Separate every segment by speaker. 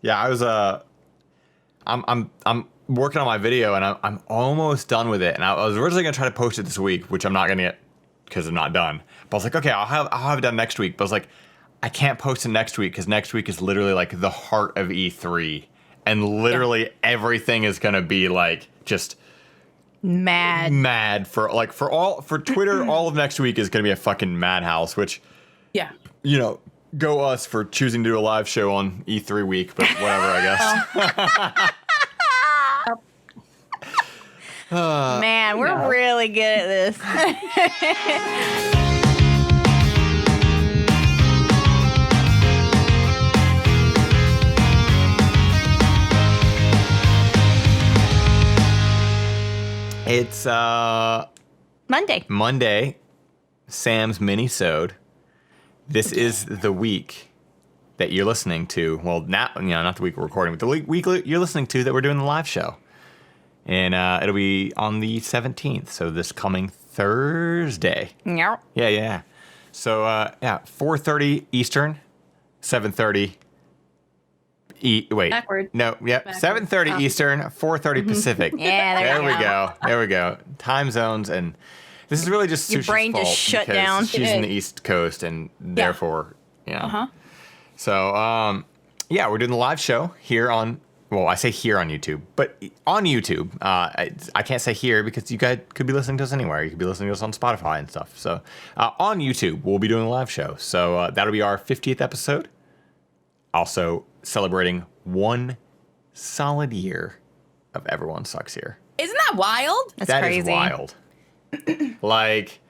Speaker 1: Yeah, I was I'm working on my video and I'm almost done with it. And I was originally gonna try to post it this week, which I'm not gonna get because I'm not done. But I was like, okay, I'll have it done next week. But I was like, I can't post it next week because next week is literally like the heart of E3, and literally everything is gonna be like just mad for Twitter. All of next week is gonna be a fucking madhouse. Which, you know, go us for choosing to do a live show on E3 week, but whatever, I guess.
Speaker 2: Man, we're really good at this.
Speaker 1: It's
Speaker 2: Monday.
Speaker 1: Sam's Minisode. This is the week that you're listening to. Well, not the week we're recording, but the week you're listening to that we're doing the live show. And it'll be on the 17th, so this coming Thursday. Yeah. So, 4:30 Eastern, 7:30
Speaker 3: Backward.
Speaker 1: No, yep, 7:30 Eastern, 4:30 Pacific.
Speaker 2: Yeah,
Speaker 1: there we go. Time zones, and this is really just
Speaker 2: your
Speaker 1: Sushie's
Speaker 2: brain
Speaker 1: fault
Speaker 2: just shut
Speaker 1: because
Speaker 2: down.
Speaker 1: she's in the East Coast, and therefore, So, we're doing the live show here on. Well, I say here on YouTube, but on YouTube, I can't say here because you guys could be listening to us anywhere. You could be listening to us on Spotify and stuff. So on YouTube, we'll be doing a live show. So that'll be our 50th episode. Also celebrating 1 solid year of Everyone Sucks Here.
Speaker 3: Isn't that wild?
Speaker 2: That's crazy.
Speaker 1: That is wild. Like,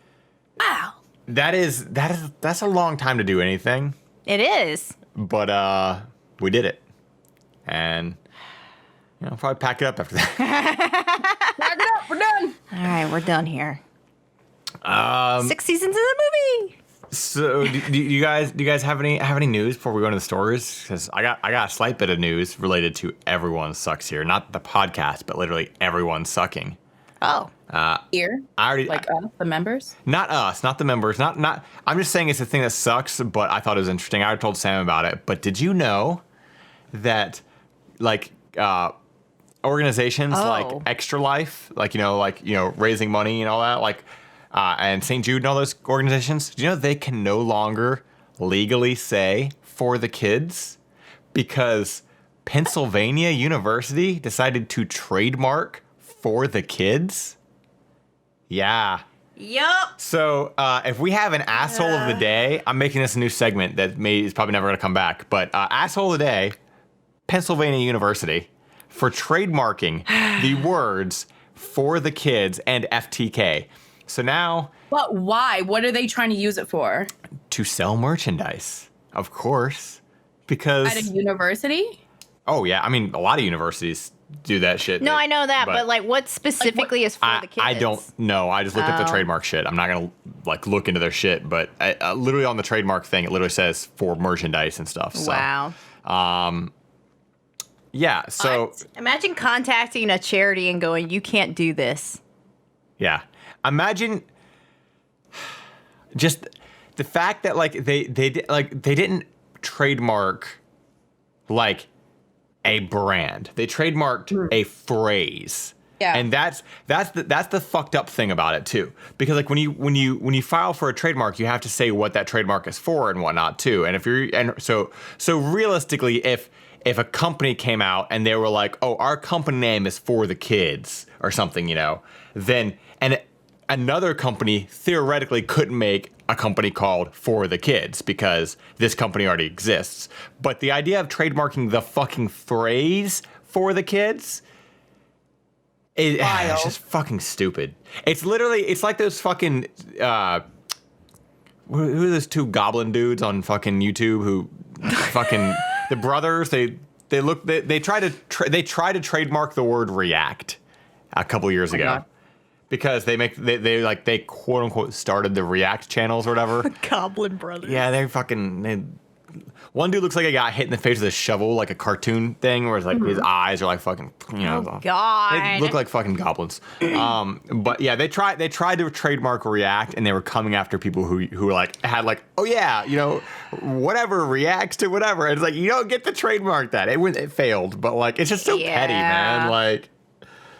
Speaker 3: wow.
Speaker 1: That's a long time to do anything.
Speaker 2: It is.
Speaker 1: But we did it. And I'll probably pack it up after that.
Speaker 3: Pack it up. We're done.
Speaker 2: All right, we're done here. 6 seasons of the movie.
Speaker 1: So, do you guys have any news before we go into the stories? Because I got a slight bit of news related to Everyone Sucks Here, not the podcast, but literally everyone sucking.
Speaker 2: Oh,
Speaker 3: Here, the members.
Speaker 1: Not us, not the members, not. I'm just saying it's a thing that sucks, but I thought it was interesting. I already told Sam about it. But did you know that, like, organizations like Extra Life, raising money and all that, and St. Jude and all those organizations, do you know they can no longer legally say for the kids because Pennsylvania University decided to trademark for the kids? Yeah.
Speaker 2: Yup.
Speaker 1: So if we have an asshole of the day, I'm making this a new segment that is probably never going to come back, but asshole of the day, Pennsylvania University, for trademarking the words for the kids and FTK. So now...
Speaker 3: But why? What are they trying to use it for?
Speaker 1: To sell merchandise, of course. Because...
Speaker 3: At a university?
Speaker 1: Oh, yeah. I mean, a lot of universities do that shit.
Speaker 2: No, I know that, but what specifically is for the kids?
Speaker 1: I don't know. I just looked up the trademark shit. I'm not going to, look into their shit, but literally on the trademark thing, it literally says for merchandise and stuff. So,
Speaker 2: wow.
Speaker 1: Yeah, so...
Speaker 2: Imagine contacting a charity and going, you can't do this.
Speaker 1: Yeah. Imagine just the fact that, they didn't trademark, a brand. They trademarked a phrase.
Speaker 3: Yeah.
Speaker 1: And that's the fucked up thing about it, too. Because, when you file for a trademark, you have to say what that trademark is for and whatnot, too. And so realistically, if a company came out and they were like, oh, our company name is for the kids or something, then another company theoretically couldn't make a company called For the Kids because this company already exists. But the idea of trademarking the fucking phrase For the Kids it's just fucking stupid. It's like those fucking who are those two goblin dudes on fucking YouTube who fucking the brothers, they try to trademark the word react a couple years ago.
Speaker 3: God.
Speaker 1: Because they quote unquote started the React channels or whatever.
Speaker 2: Goblin Brothers.
Speaker 1: Yeah, they one dude looks like he got hit in the face with a shovel, like a cartoon thing, where it's like his eyes are like fucking,
Speaker 2: Oh, God.
Speaker 1: they look like fucking goblins. But yeah, they tried to trademark React, and they were coming after people who like had like, oh yeah, whatever reacts to whatever. And it's like, you don't get to trademark that. It failed, but like it's just so petty, man. Like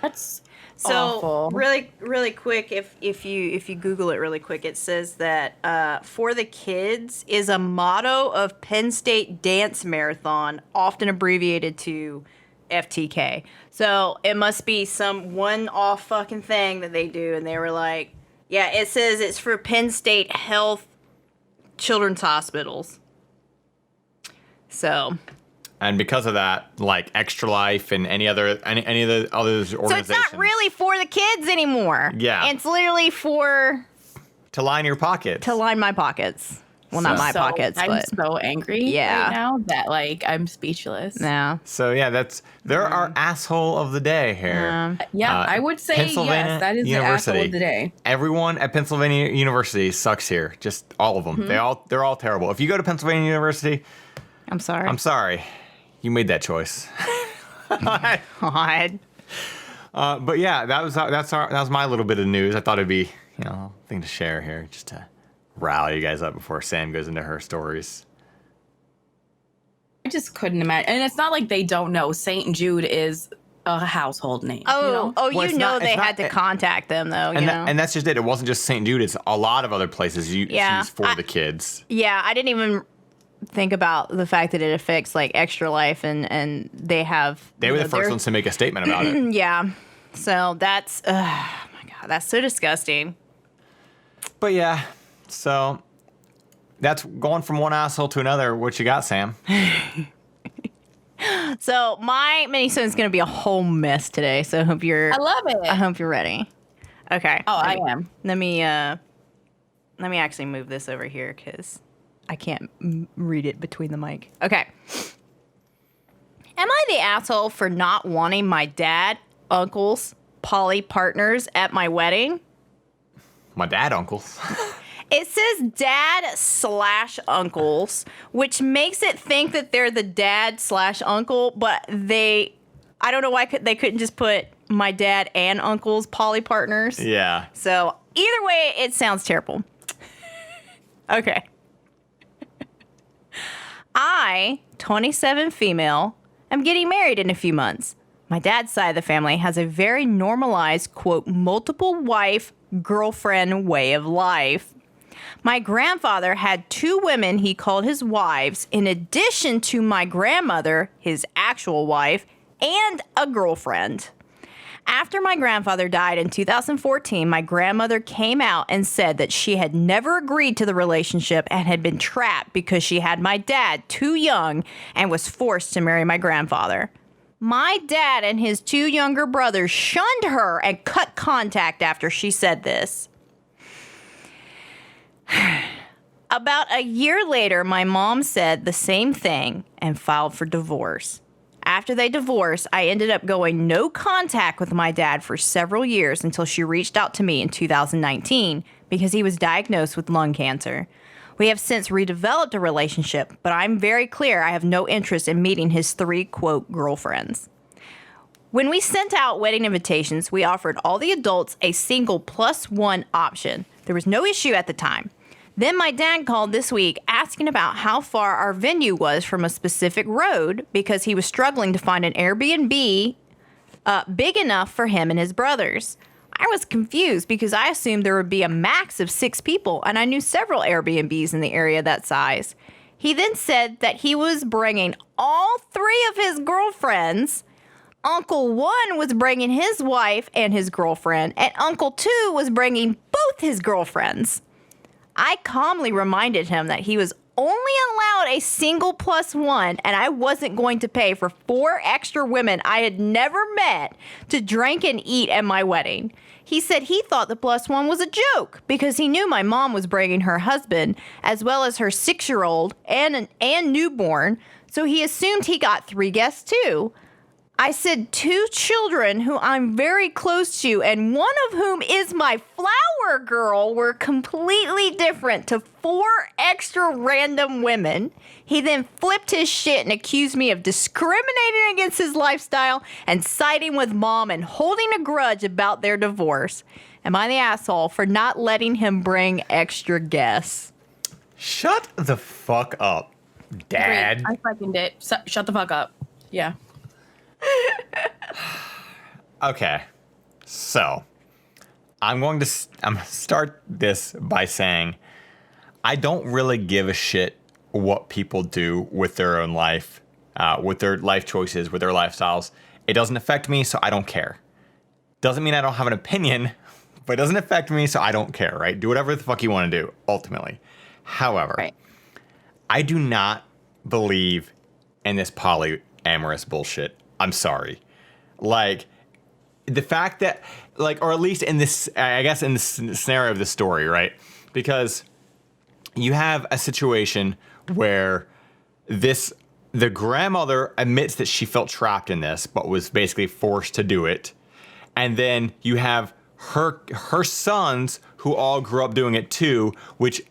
Speaker 3: That's
Speaker 2: So
Speaker 3: awful.
Speaker 2: really quick, if you Google it really quick, it says that For the Kids is a motto of Penn State Dance Marathon, often abbreviated to FTK. So it must be some one-off fucking thing that they do, and they were like, yeah, it says it's for Penn State Health Children's Hospitals. So.
Speaker 1: And because of that, like Extra Life and any of the other organizations.
Speaker 2: So it's not really for the kids anymore.
Speaker 1: Yeah.
Speaker 2: It's literally for...
Speaker 1: to line your pockets.
Speaker 2: To line my pockets. Well, not my pockets,
Speaker 3: I'm
Speaker 2: but...
Speaker 3: so angry right now that like I'm speechless.
Speaker 2: Yeah.
Speaker 1: So yeah, they're our asshole of the day here.
Speaker 3: Yeah, I would say yes, that is the asshole of the day.
Speaker 1: Everyone at Pennsylvania University sucks here. Just all of them.
Speaker 2: Mm-hmm.
Speaker 1: They're all terrible. If you go to Pennsylvania University,
Speaker 2: I'm sorry.
Speaker 1: I'm sorry. You made that choice.
Speaker 2: God.
Speaker 1: But yeah, that was my little bit of news. I thought it'd be a thing to share here, just to rally you guys up before Sam goes into her stories.
Speaker 3: I just couldn't imagine. And it's not like they don't know. St. Jude is a household name.
Speaker 2: Oh,
Speaker 1: Well, it's not-
Speaker 2: they
Speaker 1: it's not-
Speaker 2: had to contact them, though,
Speaker 1: And that's just it. It wasn't just St. Jude. It's a lot of other places use for the kids.
Speaker 2: Yeah, I didn't even think about the fact that it affects, like, Extra Life, and they have...
Speaker 1: They were the first ones to make a statement about it.
Speaker 2: Yeah. So that's... oh, my God, that's so disgusting.
Speaker 1: But yeah, so that's going from one asshole to another. What you got, Sam?
Speaker 2: So my Minisode is going to be a whole mess today, so I hope you're...
Speaker 3: I love it.
Speaker 2: I hope you're ready. Okay.
Speaker 3: Oh, I am.
Speaker 2: Let me actually move this over here because I can't read it between the mic. Okay. Am I the asshole for not wanting my dad, uncles, poly partners at my wedding?
Speaker 1: My dad, uncles.
Speaker 2: It says dad/uncles, which makes it think that they're the dad/uncle, but I don't know why they couldn't just put my dad and uncles poly partners.
Speaker 1: Yeah.
Speaker 2: So either way, it sounds terrible. Okay. I, 27 female, am getting married in a few months. My dad's side of the family has a very normalized, quote, multiple wife, girlfriend way of life. My grandfather had 2 women he called his wives, in addition to my grandmother, his actual wife, and a girlfriend. After my grandfather died in 2014, my grandmother came out and said that she had never agreed to the relationship and had been trapped because she had my dad too young and was forced to marry my grandfather. My dad and his 2 younger brothers shunned her and cut contact after she said this. About a year later, my mom said the same thing and filed for divorce. After they divorced, I ended up going no contact with my dad for several years until she reached out to me in 2019 because he was diagnosed with lung cancer. We have since redeveloped a relationship, but I'm very clear I have no interest in meeting his 3, quote, girlfriends. When we sent out wedding invitations, we offered all the adults a single +1 option. There was no issue at the time. Then my dad called this week asking about how far our venue was from a specific road because he was struggling to find an Airbnb big enough for him and his brothers. I was confused because I assumed there would be a max of 6 people, and I knew several Airbnbs in the area that size. He then said that he was bringing all 3 of his girlfriends. Uncle 1 was bringing his wife and his girlfriend, and Uncle 2 was bringing both his girlfriends. I calmly reminded him that he was only allowed a single +1, and I wasn't going to pay for 4 extra women I had never met to drink and eat at my wedding. He said he thought the +1 was a joke because he knew my mom was bringing her husband as well as her 6-year-old and newborn, so he assumed he got 3 guests too. I said 2 children who I'm very close to, and one of whom is my flower girl, were completely different to 4 extra random women. He then flipped his shit and accused me of discriminating against his lifestyle and siding with mom and holding a grudge about their divorce. Am I the asshole for not letting him bring extra guests?
Speaker 1: Shut the fuck up, Dad.
Speaker 3: Great. I second it. Shut the fuck up. Yeah.
Speaker 1: Okay, so I'm going to start this by saying I don't really give a shit what people do with their own life, with their life choices, with their lifestyles. It doesn't affect me, so I don't care. Doesn't mean I don't have an opinion, but it doesn't affect me, so I don't care, right? Do whatever the fuck you want to do, ultimately. However,
Speaker 3: Right.
Speaker 1: I do not believe in this polyamorous bullshit. I'm sorry. Like, the fact that, like, or at least in this, I guess in this scenario of the story, right? Because you have a situation where the grandmother admits that she felt trapped in this, but was basically forced to do it. And then you have her sons who all grew up doing it too, which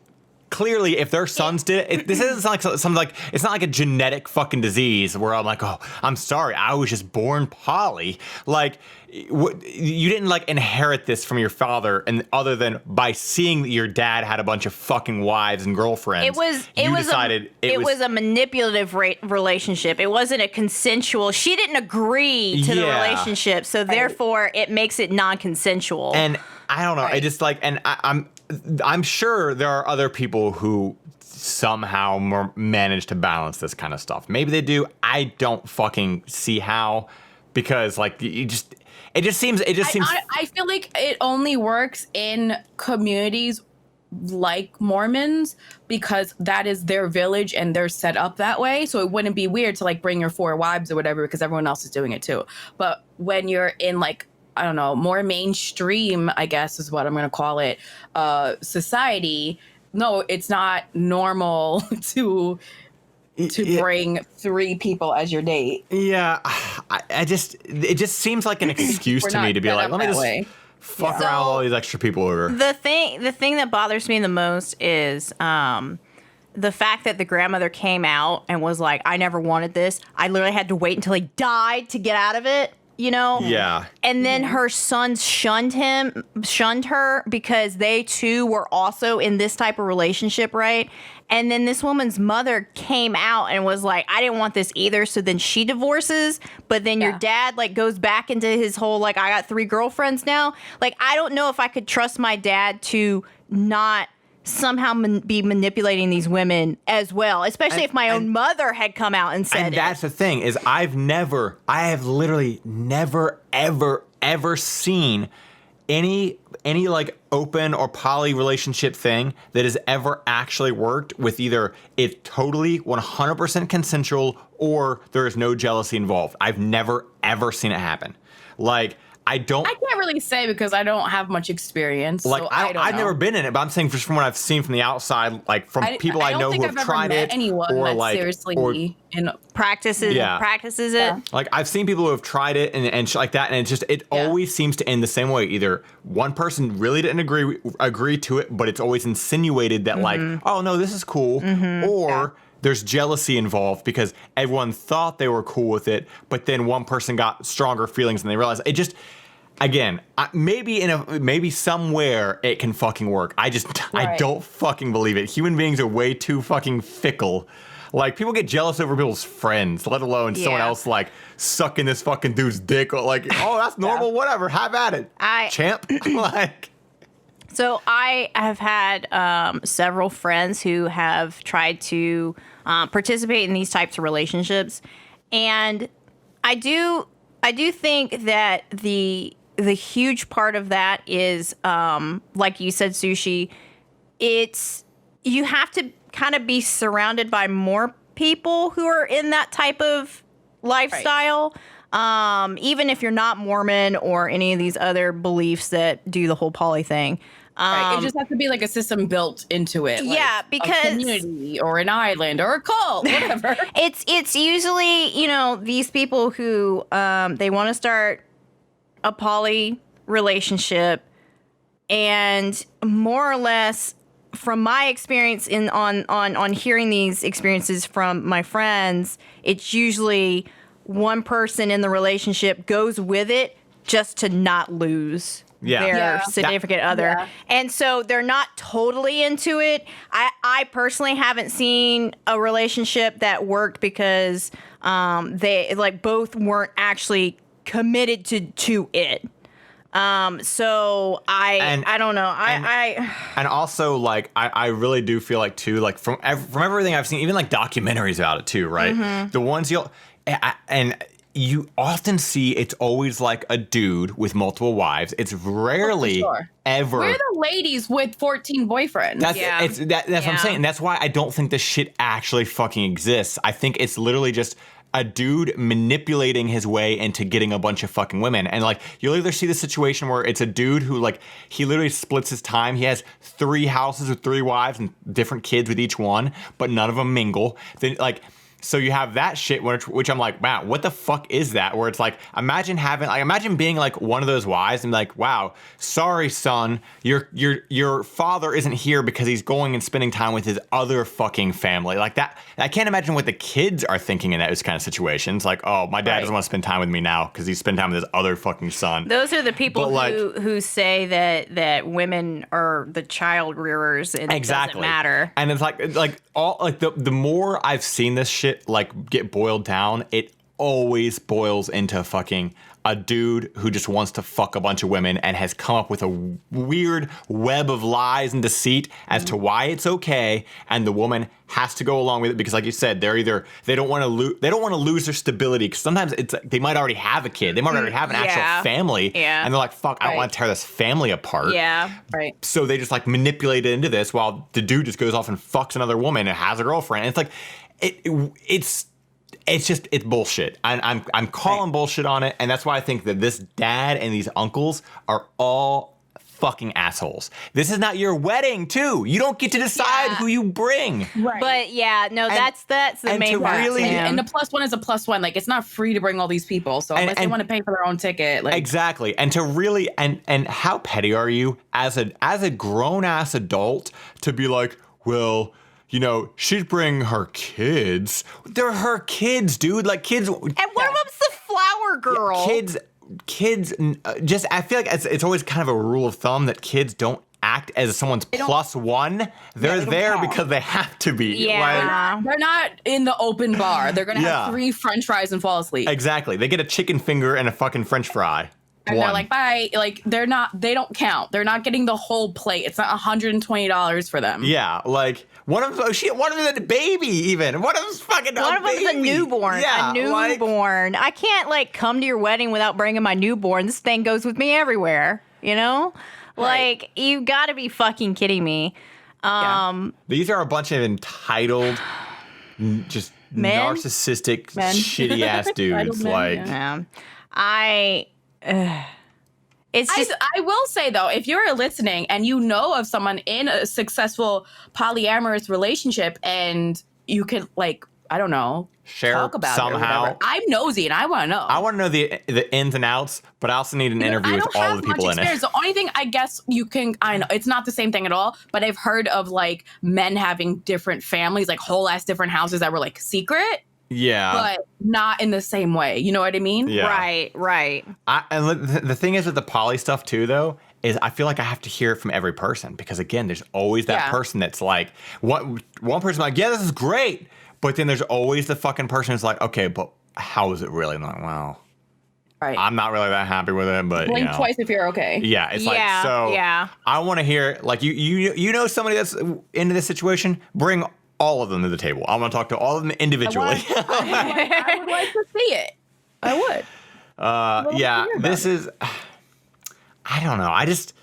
Speaker 1: clearly, if their sons did it, this isn't like something like, it's not like a genetic fucking disease where I'm like, oh, I'm sorry, I was just born poly. Like, you didn't like inherit this from your father, and other than by seeing that your dad had a bunch of fucking wives and girlfriends,
Speaker 2: It was a manipulative relationship. It wasn't a consensual. She didn't agree to the relationship, so therefore it makes it non-consensual.
Speaker 1: And I don't know. I just like, and I'm sure there are other people who somehow manage to balance this kind of stuff. Maybe they do. I don't fucking see how, because like it just seems.
Speaker 3: I feel like it only works in communities like Mormons because that is their village and they're set up that way. So it wouldn't be weird to like bring your 4 wives or whatever because everyone else is doing it too. But when you're in like, I don't know, more mainstream, I guess is what I'm going to call it, society, no, it's not normal to bring 3 people as your date.
Speaker 1: Yeah, it just seems like an excuse to me to be like, let me just fuck around with all these extra people over.
Speaker 2: The thing that bothers me the most is the fact that the grandmother came out and was like, I never wanted this. I literally had to wait until he died to get out of it. You know?
Speaker 1: Yeah.
Speaker 2: And then her sons shunned her because they too were also in this type of relationship, right? And then this woman's mother came out and was like, I didn't want this either. So then she divorces, but then your dad like goes back into his whole, like, I got 3 girlfriends now. Like, I don't know if I could trust my dad to not somehow be manipulating these women as well, especially if my own mother had come out and said
Speaker 1: and that's the thing is I have literally never ever seen any like open or poly relationship thing that has ever actually worked with either it's totally 100% consensual or there is no jealousy involved. I've never ever seen it happen. Like, I can't
Speaker 3: really say because I don't have much experience.
Speaker 1: Like,
Speaker 3: so
Speaker 1: I've never been in it, but I'm saying just from what I've seen from the outside, like from people I know who have tried it, or like
Speaker 3: seriously
Speaker 2: practices it.
Speaker 1: Like, I've seen people who have tried it and shit like that, and it always seems to end the same way. Either one person really didn't agree to it, but it's always insinuated that like, oh no, this is cool, or there's jealousy involved because everyone thought they were cool with it, but then one person got stronger feelings and they realized it just, again, maybe somewhere it can fucking work. I don't fucking believe it. Human beings are way too fucking fickle. Like, people get jealous over people's friends, let alone someone else like sucking this fucking dude's dick. Like, oh, that's normal, whatever, have at it, champ. Like.
Speaker 2: So I have had several friends who have tried to participate in these types of relationships, and I do think that the huge part of that is, like you said, Sushie, you have to kind of be surrounded by more people who are in that type of lifestyle. Even if you're not Mormon or any of these other beliefs that do the whole poly thing.
Speaker 3: Right. It just has to be like a system built into it. Like
Speaker 2: yeah, because
Speaker 3: a community or an island or a cult, whatever.
Speaker 2: it's usually, you know, these people who they want to start a poly relationship, and more or less from my experience on hearing these experiences from my friends, it's usually one person in the relationship goes with it just to not lose their significant other. Yeah. And so they're not totally into it. I personally haven't seen a relationship that worked because they like both weren't actually committed to it. So I don't know.
Speaker 1: And also, like, I really do feel like too, like from everything I've seen, even like documentaries about it too, right? Mm-hmm. The ones you often see, it's always like a dude with multiple wives. It's rarely ever.
Speaker 3: We're the ladies with 14 boyfriends.
Speaker 1: That's what I'm saying. And that's why I don't think this shit actually fucking exists. I think it's literally just a dude manipulating his way into getting a bunch of fucking women. And like, you'll either see the situation where it's a dude who like, he literally splits his time. He has 3 houses with 3 wives and different kids with each one, but none of them mingle. Then like, so you have that shit, which I'm like, wow, what the fuck is that? Where it's like, imagine being like one of those wives and like, wow, sorry, son, your father isn't here because he's going and spending time with his other fucking family. Like that, I can't imagine what the kids are thinking in those kind of situations. Like, oh, my dad doesn't want to spend time with me now because he's spending time with his other fucking son.
Speaker 2: Those are the people who say that women are the child rearers and it doesn't matter.
Speaker 1: And it's like all like the more I've seen this shit like get boiled down, it always boils into fucking a dude who just wants to fuck a bunch of women and has come up with a weird web of lies and deceit as to why it's okay, and the woman has to go along with it because, like you said, they don't want to lose their stability, because sometimes it's they might already have a kid, they might already have an actual family, and they're like, fuck, I don't want to tear this family apart. So they just like manipulate it into this while the dude just goes off and fucks another woman and has a girlfriend. And it's like it's bullshit. I'm calling bullshit on it, and that's why I think that this dad and these uncles are all fucking assholes. This is not your wedding, too. You don't get to decide who you bring.
Speaker 2: Right. But that's the main part.
Speaker 3: Really, and the +1 is a +1. Like, it's not free to bring all these people. So unless they want to pay for their own ticket, like
Speaker 1: exactly. And to really and how petty are you as a grown ass adult to be like, well, you know, she'd bring her kids. They're her kids, dude. Like, kids. And
Speaker 2: one of them's the flower girl.
Speaker 1: Kids. Just, I feel like it's always kind of a rule of thumb that kids don't act as someone's +1. They're there because they have to be.
Speaker 2: Yeah.
Speaker 3: Like, they're not in the open bar. They're going to have 3 French fries and fall asleep.
Speaker 1: Exactly. They get a chicken finger and a fucking French fry.
Speaker 3: And they're like, bye. Like, they don't count. They're not getting the whole plate. It's not $120 for them.
Speaker 1: Yeah. Like, one of them's a baby, even. One of them's fucking
Speaker 2: One of them's a newborn.
Speaker 1: Yeah,
Speaker 2: a newborn. I can't, like, come to your wedding without bringing my newborn. This thing goes with me everywhere, you know? Like, you gotta be fucking kidding me.
Speaker 1: These are a bunch of entitled, just narcissistic, shitty-ass dudes.
Speaker 2: It's just,
Speaker 3: I will say, though, if you're listening and you know of someone in a successful polyamorous relationship and you could, like, I don't know, talk about
Speaker 1: somehow.
Speaker 3: It or I'm nosy and I want to know.
Speaker 1: I want to know the ins and outs, but I also need an interview with all of the people in it.
Speaker 3: The only thing I guess I know, it's not the same thing at all, but I've heard of, like, men having different families, like whole ass different houses that were, like, secret.
Speaker 1: Yeah.
Speaker 3: But not in the same way. You know what I mean?
Speaker 1: Yeah.
Speaker 2: Right.
Speaker 1: And the thing is with the poly stuff, too, though, is I feel like I have to hear it from every person. Because, again, there's always that person that's like, one person's like, yeah, this is great. But then there's always the fucking person who's like, okay, but how is it really? And I'm like, well, I'm not really that happy with it, but
Speaker 3: blink twice if you're okay.
Speaker 1: Yeah, it's I want to hear, like, you know somebody that's into this situation, bring all of them to the table. I want to talk to all of them individually.
Speaker 3: I would like to see it. I would.
Speaker 1: This is, I don't know. I just,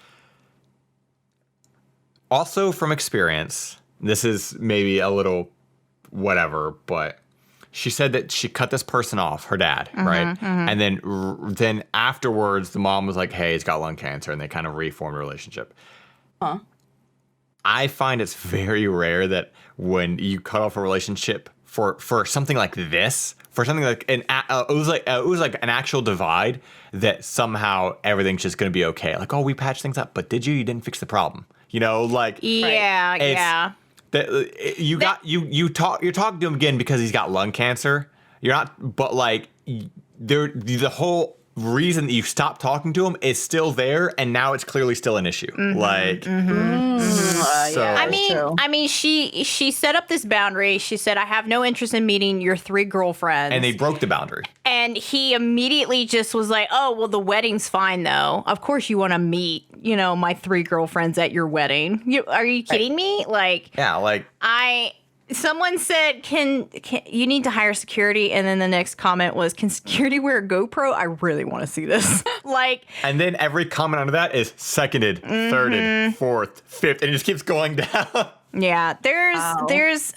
Speaker 1: also from experience, this is maybe a little whatever, but she said that she cut this person off, her dad, right? And then afterwards, the mom was like, hey, he's got lung cancer, and they kind of reformed a relationship.
Speaker 3: Huh.
Speaker 1: I find it's very rare that when you cut off a relationship for something like this, for something like it was like an actual divide, that somehow everything's just going to be okay. Like, oh, we patched things up, but did you? You didn't fix the problem. You know, like
Speaker 2: Yeah.
Speaker 1: You're talking to him again because he's got lung cancer. You're not, but like the whole reason that you stopped talking to him is still there, and now it's clearly still an issue. So
Speaker 2: I mean, she set up this boundary. She said, "I have no interest in meeting your 3 girlfriends,"
Speaker 1: and they broke the boundary.
Speaker 2: And he immediately just was like, "Oh, well, the wedding's fine, though. Of course, you want to meet, my 3 girlfriends at your wedding. Are you kidding me? Like,
Speaker 1: yeah, like
Speaker 2: Someone said, can you need to hire security?" And then the next comment was, "Can security wear a GoPro? I really want to see this."
Speaker 1: And then every comment under that is seconded, thirded, fourth, fifth, and it just keeps going down.
Speaker 2: Yeah, there's.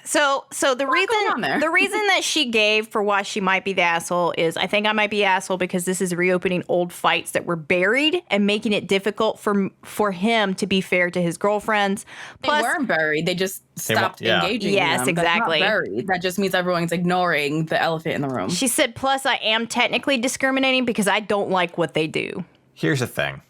Speaker 2: So the reason that she gave for why she might be the asshole is, I think I might be the asshole because this is reopening old fights that were buried and making it difficult for him to be fair to his girlfriends.
Speaker 3: Plus, they weren't buried. They just stopped engaging.
Speaker 2: Yes,
Speaker 3: them.
Speaker 2: exactly.
Speaker 3: That's not buried. That just means everyone's ignoring the elephant in the room.
Speaker 2: She said, plus I am technically discriminating because I don't like what they do.
Speaker 1: Here's the thing.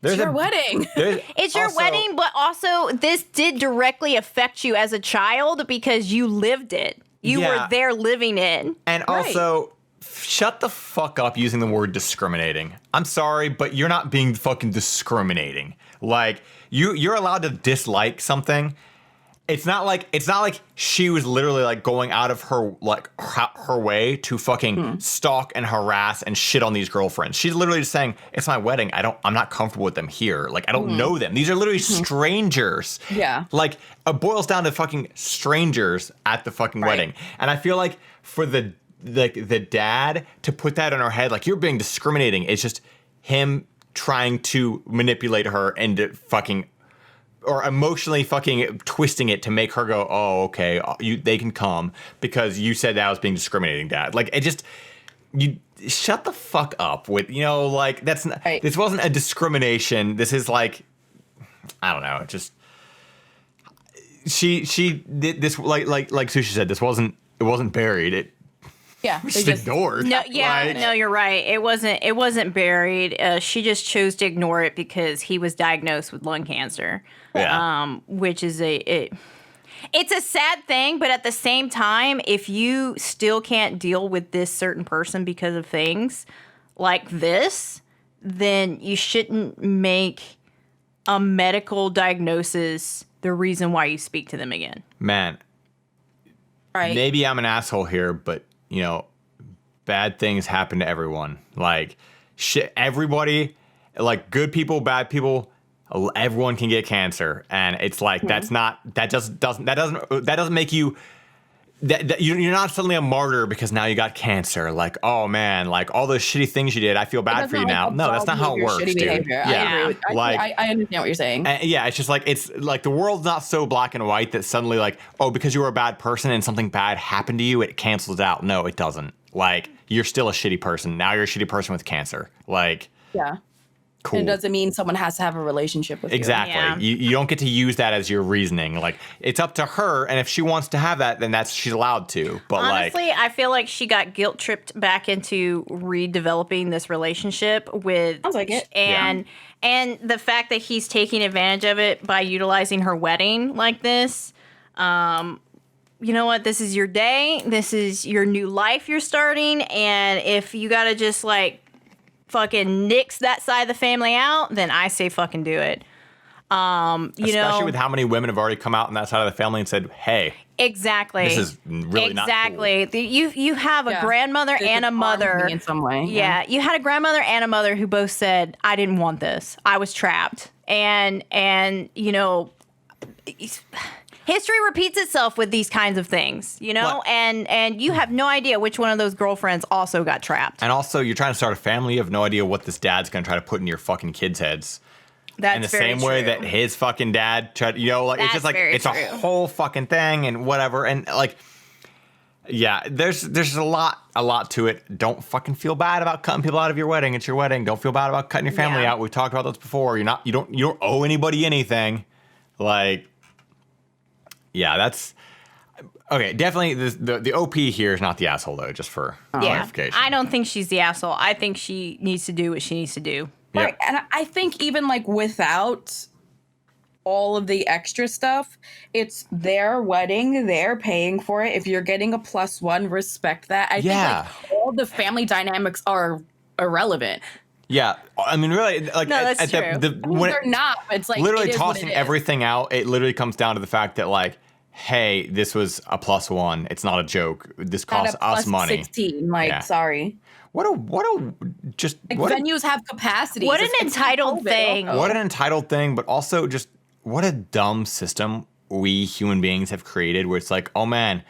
Speaker 3: It's your wedding.
Speaker 2: It's your wedding, but also this did directly affect you as a child because you lived it. You were there living it.
Speaker 1: And also, shut the fuck up using the word discriminating. I'm sorry, but you're not being fucking discriminating. Like, you're allowed to dislike something. It's not like she was literally like going out of her her way to fucking stalk and harass and shit on these girlfriends. She's literally just saying, "It's my wedding. I'm not comfortable with them here. Like, I don't know them. These are literally strangers."
Speaker 3: Yeah.
Speaker 1: Like, it boils down to fucking strangers at the fucking wedding. And I feel like for the dad to put that in her head, like, you're being discriminating, it's just him trying to manipulate her into fucking, or emotionally fucking twisting it to make her go, "Oh, okay, they can come because you said that I was being discriminating, Dad." Like, it just, you shut the fuck up with, that's not, this wasn't a discrimination. This is like, I don't know, just, she did this, like Sushie said, it wasn't buried. Just ignored.
Speaker 2: No, no, you're right. It wasn't buried. She just chose to ignore it because he was diagnosed with lung cancer.
Speaker 1: Yeah.
Speaker 2: Which is it's a sad thing, but at the same time, if you still can't deal with this certain person because of things like this, then you shouldn't make a medical diagnosis the reason why you speak to them again.
Speaker 1: Man.
Speaker 3: Right.
Speaker 1: Maybe I'm an asshole here, but bad things happen to everyone. Like, shit, everybody, like, good people, bad people, everyone can get cancer, and it's like that doesn't make you you're not suddenly a martyr because now you got cancer. Like, oh man, like all those shitty things you did, I feel bad for you now. No, that's not how it works, dude.
Speaker 3: Behavior.
Speaker 1: Yeah,
Speaker 3: I understand what you're saying.
Speaker 1: Yeah, it's just like, it's like the world's not so black and white that suddenly, like, oh, because you were a bad person and something bad happened to you, it cancels out. No, it doesn't. Like, you're still a shitty person. Now you're a shitty person with cancer. Like,
Speaker 3: yeah.
Speaker 1: Cool.
Speaker 3: And it doesn't mean someone has to have a relationship with you.
Speaker 1: Exactly. You don't get to use that as your reasoning. Like, it's up to her, and if she wants to have that, then she's allowed to. But
Speaker 2: honestly, I feel like she got guilt tripped back into redeveloping this relationship with.
Speaker 3: Sounds like it.
Speaker 2: And the fact that he's taking advantage of it by utilizing her wedding like this. You know what? This is your day. This is your new life you're starting. And if you got to just like fucking nix that side of the family out, then I say fucking do it.
Speaker 1: Especially with how many women have already come out on that side of the family and said, "Hey,
Speaker 2: exactly,
Speaker 1: this is really not cool."
Speaker 2: You have a grandmother and a mother
Speaker 3: in some way.
Speaker 2: Yeah, you had a grandmother and a mother who both said, "I didn't want this. I was trapped." And history repeats itself with these kinds of things, and you have no idea which one of those girlfriends also got trapped.
Speaker 1: And also, you're trying to start a family. You have no idea what this dad's going to try to put in your fucking kids' heads.
Speaker 2: That's
Speaker 1: in the
Speaker 2: very
Speaker 1: same way
Speaker 2: true.
Speaker 1: that his fucking dad tried, it's just like, it's
Speaker 2: true.
Speaker 1: a whole fucking thing and whatever. And like, Yeah, there's a lot to it. Don't fucking feel bad about cutting people out of your wedding. It's your wedding. Don't feel bad about cutting your family out. We've talked about this before. You don't owe anybody anything. Like, yeah, that's okay. Definitely, the OP here is not the asshole though. Just for clarification,
Speaker 2: I don't think she's the asshole. I think she needs to do what she needs to do.
Speaker 1: Yep.
Speaker 3: Right, and I think even like without all of the extra stuff, it's their wedding, they're paying for it. If you're getting a +1, respect that. I think like all the family dynamics are irrelevant.
Speaker 1: Yeah, I mean, really, like
Speaker 2: no, that's true.
Speaker 3: They're not. It's like
Speaker 1: literally
Speaker 3: it is
Speaker 1: tossing everything out. It literally comes down to the fact that like, hey, this was a +1. It's not a joke. This costs us money.
Speaker 3: 16. Like, sorry.
Speaker 1: What a just
Speaker 3: like
Speaker 1: what
Speaker 3: venues have capacity.
Speaker 2: What an entitled thing.
Speaker 1: What an entitled thing, but also just what a dumb system we human beings have created where it's like, oh man,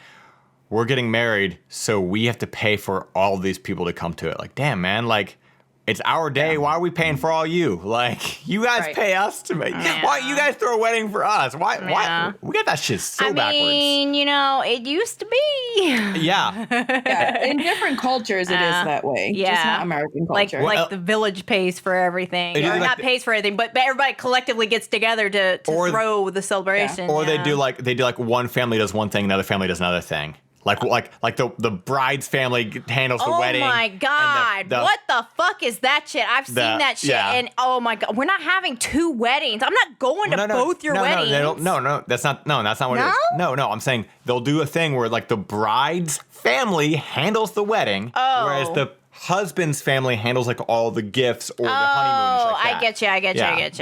Speaker 1: we're getting married, so we have to pay for all these people to come to it. Like, damn, man, like, it's our day. Why are we paying for all you? Like, you guys pay us to make. Why you guys throw a wedding for us? Why? We got that shit so backwards.
Speaker 2: I mean, it used to be.
Speaker 1: Yeah.
Speaker 3: In different cultures, it is that way.
Speaker 2: Yeah.
Speaker 3: Just not American culture.
Speaker 2: Like the village pays for everything. Or not pays for everything, but everybody collectively gets together to throw the celebration.
Speaker 1: Or they do like one family does one thing, another family does another thing. Like the bride's family handles the wedding.
Speaker 2: Oh my God. What the fuck is that shit? I've seen that shit.
Speaker 1: Yeah.
Speaker 2: And oh my God, we're not having 2 weddings. I'm not going to both your weddings.
Speaker 1: No, that's not what it is. No, I'm saying they'll do a thing where like the bride's family handles the wedding, whereas the husband's family handles like all the gifts or the honeymoon. Like
Speaker 2: I get you.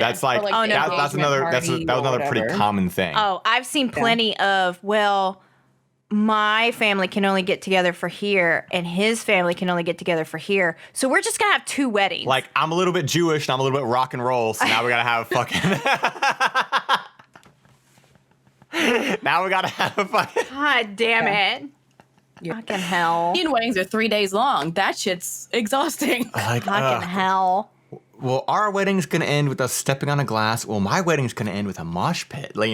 Speaker 1: That's like, that's another pretty common thing.
Speaker 2: Oh, I've seen plenty of, my family can only get together for here, and his family can only get together for here. So we're just gonna have 2 weddings.
Speaker 1: Like, I'm a little bit Jewish and I'm a little bit rock and roll, so now we gotta have fucking.
Speaker 2: God damn it! Fucking hell!
Speaker 3: Indian weddings are 3 days long. That shit's exhausting.
Speaker 1: Like,
Speaker 2: fucking hell.
Speaker 1: Well, our wedding's gonna end with us stepping on a glass. Well, my wedding's gonna end with a mosh pit. Like,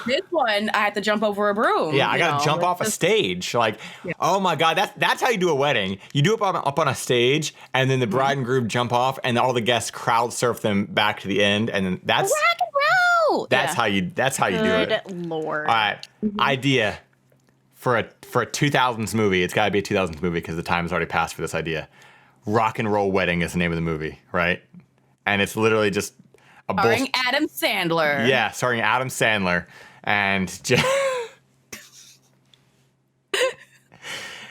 Speaker 3: this one, I had to jump over a broom.
Speaker 1: Yeah, I gotta jump off a stage. Like, oh my God, that's how you do a wedding. You do it up on a stage, and then the bride and groom jump off, and all the guests crowd surf them back to the end, and then that's
Speaker 3: rock and roll.
Speaker 1: That's how you do it.
Speaker 2: Good Lord.
Speaker 1: All right, idea for a 2000s movie. It's gotta be a 2000s movie because the time has already passed for this idea. Rock and Roll Wedding is the name of the movie, right? And it's literally just a
Speaker 3: starring Adam Sandler.
Speaker 1: Yeah, starring Adam Sandler. And just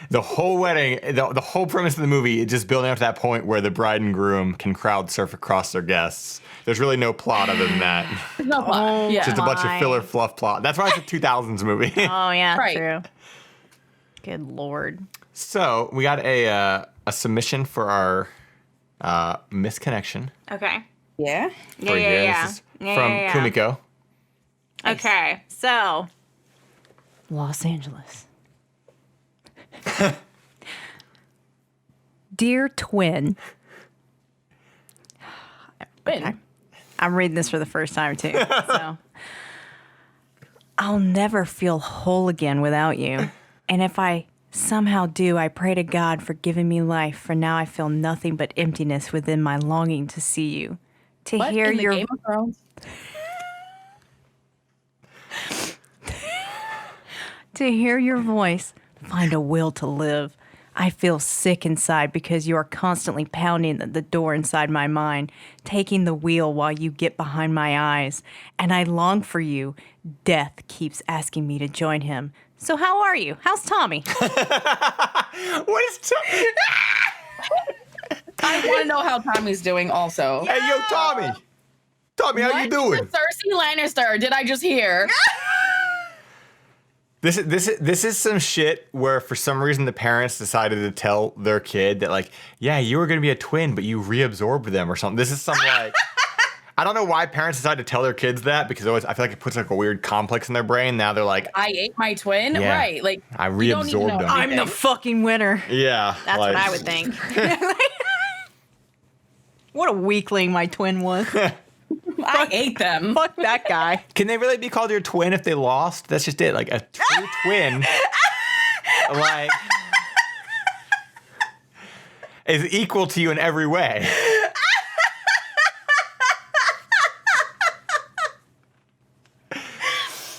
Speaker 1: the whole wedding, the whole premise of the movie is just building up to that point where the bride and groom can crowd surf across their guests. There's really no plot other than that.
Speaker 3: No plot.
Speaker 1: Just a bunch of filler fluff plot. That's why it's a 2000s movie.
Speaker 2: Oh, yeah, true. Good Lord.
Speaker 1: So we got a submission for our misconnection.
Speaker 2: Okay.
Speaker 3: Yeah.
Speaker 2: Yeah.
Speaker 1: This is from Kumiko.
Speaker 2: Okay, so Los Angeles. Dear twin. Okay. I'm reading this for the first time too. So I'll never feel whole again without you. And if I somehow do, I pray to God for giving me life, for now I feel nothing but emptiness within my longing to see you. To hear
Speaker 3: in the
Speaker 2: your
Speaker 3: Game of Thrones?
Speaker 2: To hear your voice, find a will to live. I feel sick inside because you are constantly pounding at the door inside my mind, taking the wheel while you get behind my eyes. And I long for you. Death keeps asking me to join him. So how are you? How's Tommy?
Speaker 1: What is Tommy?
Speaker 3: I want to know how Tommy's doing also.
Speaker 1: Hey, yo, Tommy. Tommy, how you doing?
Speaker 3: Cersei Lannister, did I just hear?
Speaker 1: This is some shit where for some reason the parents decided to tell their kid that like, yeah, you were going to be a twin, but you reabsorbed them or something. This is some like, I don't know why parents decide to tell their kids that because always I feel like it puts like a weird complex in their brain. Now they're like,
Speaker 3: I ate my twin?
Speaker 1: Yeah,
Speaker 3: right. Like
Speaker 1: I reabsorbed them.
Speaker 2: I'm the fucking winner.
Speaker 1: Yeah.
Speaker 2: That's what I would think. What a weakling my twin was.
Speaker 3: I ate them.
Speaker 2: Fuck that guy.
Speaker 1: Can they really be called your twin if they lost? That's just it. Like a true twin. like, is equal to you in every way.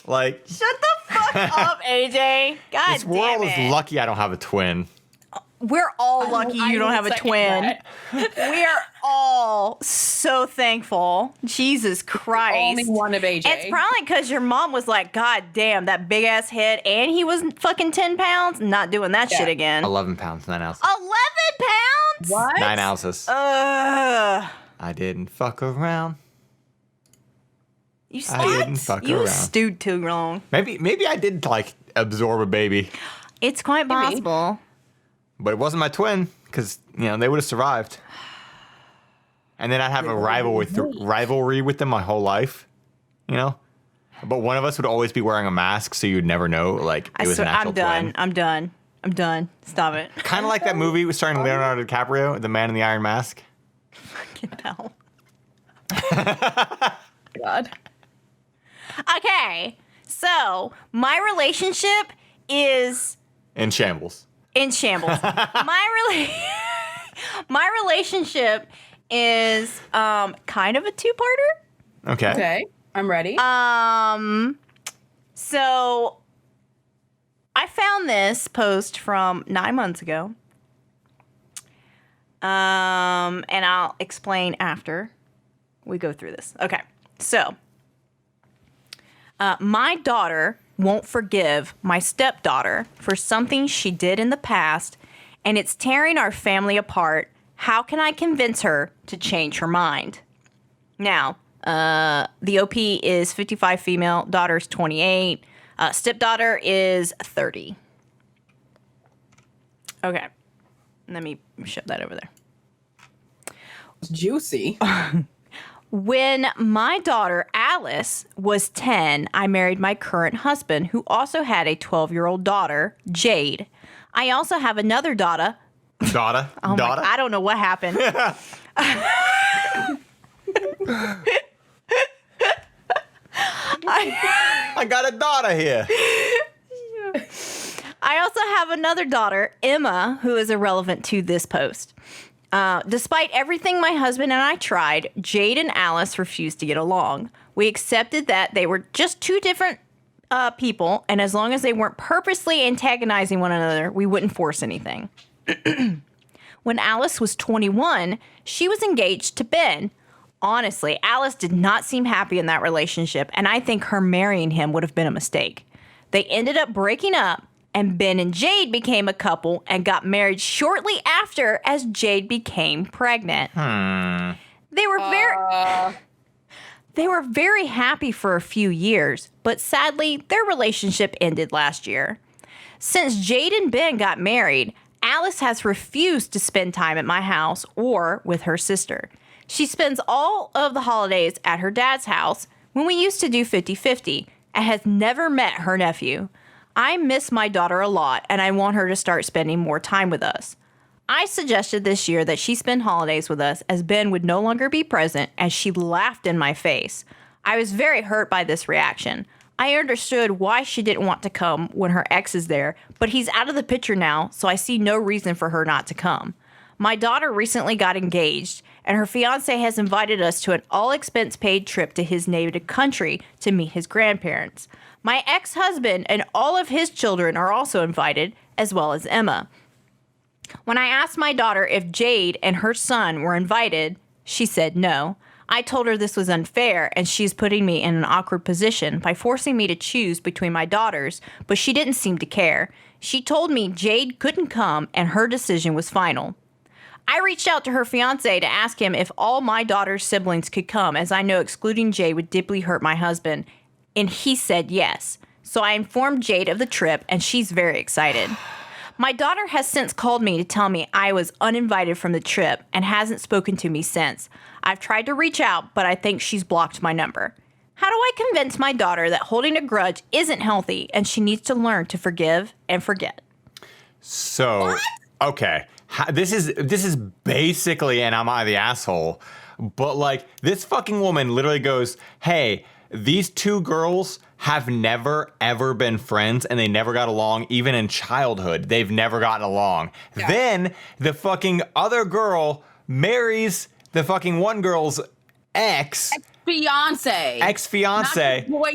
Speaker 1: Like,
Speaker 2: Shut the fuck up, AJ. God
Speaker 1: this world
Speaker 2: damn it.
Speaker 1: is lucky I don't have a twin.
Speaker 2: We're all lucky you don't have a twin. We are all so thankful. Jesus Christ.
Speaker 3: Only one of AJ.
Speaker 2: It's probably because your mom was like, God damn, that big ass head, and he was fucking 10 pounds. Not doing that shit again.
Speaker 1: 11 pounds, 9 ounces.
Speaker 2: 11 pounds?
Speaker 3: What?
Speaker 1: 9 ounces.
Speaker 2: Ugh.
Speaker 1: I didn't fuck around.
Speaker 2: You
Speaker 1: I didn't fuck
Speaker 2: You
Speaker 1: around.
Speaker 2: stewed too long.
Speaker 1: Maybe I did like absorb a baby,
Speaker 2: It's quite possible.
Speaker 1: but it wasn't my twin because they would have survived. And then I'd have a rivalry with them my whole life, But one of us would always be wearing a mask, so you'd never know like it was an actual twin.
Speaker 2: I'm done. Stop it.
Speaker 1: Kind of like that movie starring Leonardo DiCaprio, The Man in the Iron Mask.
Speaker 2: Fucking hell.
Speaker 3: God.
Speaker 2: Okay, so my relationship is
Speaker 1: In shambles.
Speaker 2: in shambles. My relationship is kind of a two-parter.
Speaker 1: Okay.
Speaker 3: I'm ready.
Speaker 2: So I found this post from 9 months ago. And I'll explain after we go through this. Okay. So my daughter won't forgive my stepdaughter for something she did in the past, and it's tearing our family apart. How can I convince her to change her mind? Now, the OP is 55 female, daughter's 28, stepdaughter is 30. Okay. Let me shove that over there.
Speaker 3: Juicy.
Speaker 2: When my daughter, Alice, was 10, I married my current husband, who also had a 12-year-old daughter, Jade. I also have another daughter.
Speaker 1: Daughter?
Speaker 2: Oh
Speaker 1: Daughter?
Speaker 2: I don't know what happened.
Speaker 1: I got a daughter here.
Speaker 2: I also have another daughter, Emma, who is irrelevant to this post. Despite everything my husband and I tried, Jade and Alice refused to get along. We accepted that they were just two different people, and as long as they weren't purposely antagonizing one another, we wouldn't force anything. When Alice was 21, she was engaged to Ben. Honestly, Alice did not seem happy in that relationship, and I think her marrying him would have been a mistake. They ended up breaking up, and Ben and Jade became a couple and got married shortly after as Jade became pregnant. They were very happy for a few years, but sadly, their relationship ended last year. Since Jade and Ben got married, Alice has refused to spend time at my house or with her sister. She spends all of the holidays at her dad's house when we used to do 50-50 and has never met her nephew. I miss my daughter a lot, and I want her to start spending more time with us. I suggested this year that she spend holidays with us as Ben would no longer be present, and she laughed in my face. I was very hurt by this reaction. I understood why she didn't want to come when her ex is there, but he's out of the picture now, so I see no reason for her not to come. My daughter recently got engaged, and her fiancé has invited us to an all-expense-paid trip to his native country to meet his grandparents. My ex-husband and all of his children are also invited, as well as Emma. When I asked my daughter if Jade and her son were invited, she said no. I told her this was unfair, and she's putting me in an awkward position by forcing me to choose between my daughters, but she didn't seem to care. She told me Jade couldn't come, and her decision was final. I reached out to her fiancé to ask him if all my daughter's siblings could come, as I know excluding Jade would deeply hurt my husband, and he said yes. So I informed Jade of the trip, and she's very excited. My daughter has since called me to tell me I was uninvited from the trip and hasn't spoken to me since. I've tried to reach out, but I think she's blocked my number. How do I convince my daughter that holding a grudge isn't healthy and she needs to learn to forgive and forget?
Speaker 1: So, okay. This is basically, and am I the asshole? But like, this fucking woman literally goes, hey, these two girls have never, ever been friends, and they never got along, even in childhood. They've never gotten along. Yeah. Then the fucking other girl marries the fucking one girl's ex-fiance,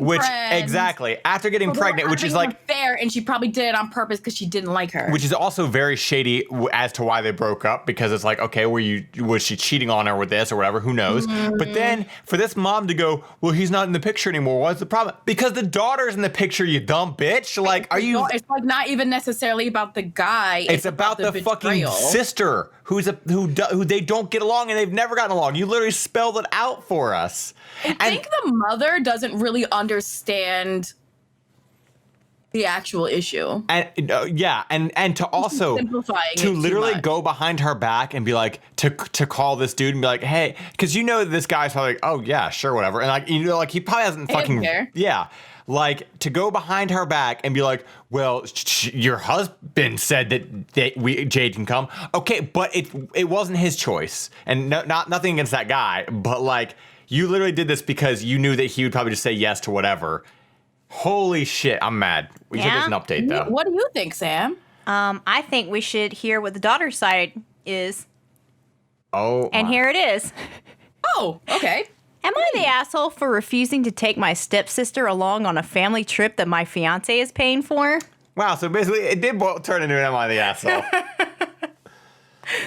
Speaker 1: which exactly after getting pregnant, which is like
Speaker 3: fair, and she probably did it on purpose because she didn't like her.
Speaker 1: Which is also very shady as to why they broke up, because it's like, okay, was she cheating on her with this or whatever? Who knows? But then for this mom to go, well, he's not in the picture anymore. What's the problem? Because the daughter's in the picture, you dumb bitch. Like, are you?
Speaker 3: It's like not even necessarily about the guy.
Speaker 1: It's about the fucking sister who they don't get along, and they've never gotten along. You literally spelled it out for us.
Speaker 3: I think the mother doesn't really understand the actual issue.
Speaker 1: And and to also to literally go behind her back and be like to call this dude and be like, hey, because this guy's probably like, oh yeah, sure, whatever, and like like he probably hasn't fucking like to go behind her back and be like, well, your husband said that Jade can come, okay, but it wasn't his choice, and nothing against that guy, but like. You literally did this because you knew that he would probably just say yes to whatever. Holy shit, I'm mad. We should get an update, though.
Speaker 3: What do you think, Sam?
Speaker 2: I think we should hear what the daughter's side is.
Speaker 1: Oh,
Speaker 2: and here it is.
Speaker 3: Oh, okay.
Speaker 2: Am I the asshole for refusing to take my stepsister along on a family trip that my fiance is paying for?
Speaker 1: Wow, so basically it did turn into an Am I the asshole?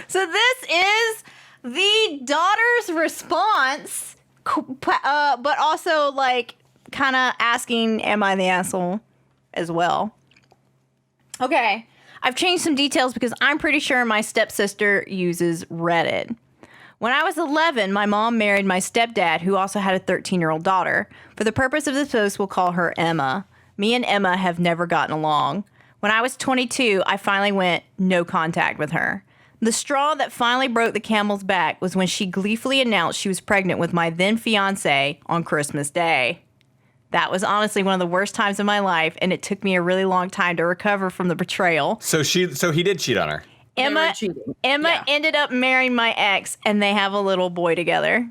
Speaker 2: So this is the daughter's response. But also, like, kind of asking, am I the asshole as well? Okay. I've changed some details because I'm pretty sure my stepsister uses Reddit. When I was 11, my mom married my stepdad, who also had a 13-year-old daughter. For the purpose of this post, we'll call her Emma. Me and Emma have never gotten along. When I was 22, I finally went no contact with her. The straw that finally broke the camel's back was when she gleefully announced she was pregnant with my then fiance on Christmas Day. That was honestly one of the worst times of my life, and it took me a really long time to recover from the betrayal.
Speaker 1: So he did cheat on her.
Speaker 2: Emma ended up marrying my ex, and they have a little boy together.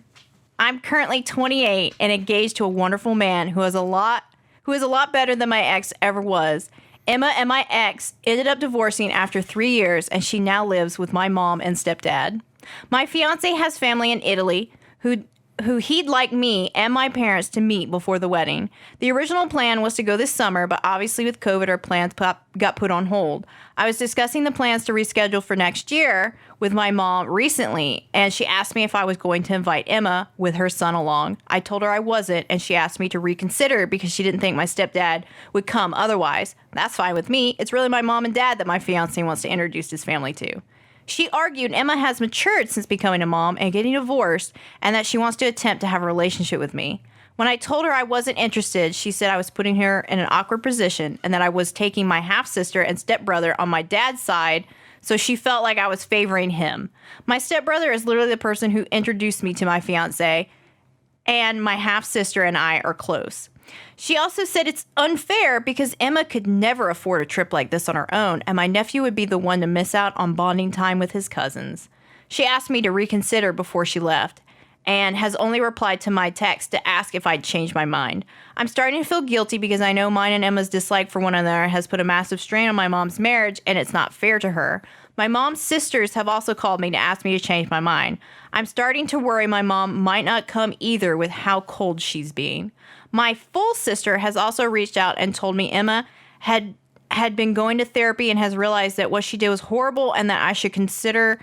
Speaker 2: I'm currently 28 and engaged to a wonderful man who is a lot better than my ex ever was. Emma and my ex ended up divorcing after 3 years, and she now lives with my mom and stepdad. My fiance has family in Italy who he'd like me and my parents to meet before the wedding. The original plan was to go this summer, but obviously with COVID, our plans got put on hold. I was discussing the plans to reschedule for next year with my mom recently, and she asked me if I was going to invite Emma with her son along. I told her I wasn't, and she asked me to reconsider because she didn't think my stepdad would come otherwise. That's fine with me. It's really my mom and dad that my fiance wants to introduce his family to. She argued Emma has matured since becoming a mom and getting divorced, and that she wants to attempt to have a relationship with me. When I told her I wasn't interested, she said I was putting her in an awkward position and that I was taking my half-sister and stepbrother on my dad's side, so she felt like I was favoring him. My stepbrother is literally the person who introduced me to my fiance, and my half-sister and I are close. She also said it's unfair because Emma could never afford a trip like this on her own, and my nephew would be the one to miss out on bonding time with his cousins. She asked me to reconsider before she left, and has only replied to my text to ask if I'd changed my mind. I'm starting to feel guilty because I know mine and Emma's dislike for one another has put a massive strain on my mom's marriage, and it's not fair to her. My mom's sisters have also called me to ask me to change my mind. I'm starting to worry my mom might not come either with how cold she's being. My full sister has also reached out and told me Emma had been going to therapy and has realized that what she did was horrible and that I should consider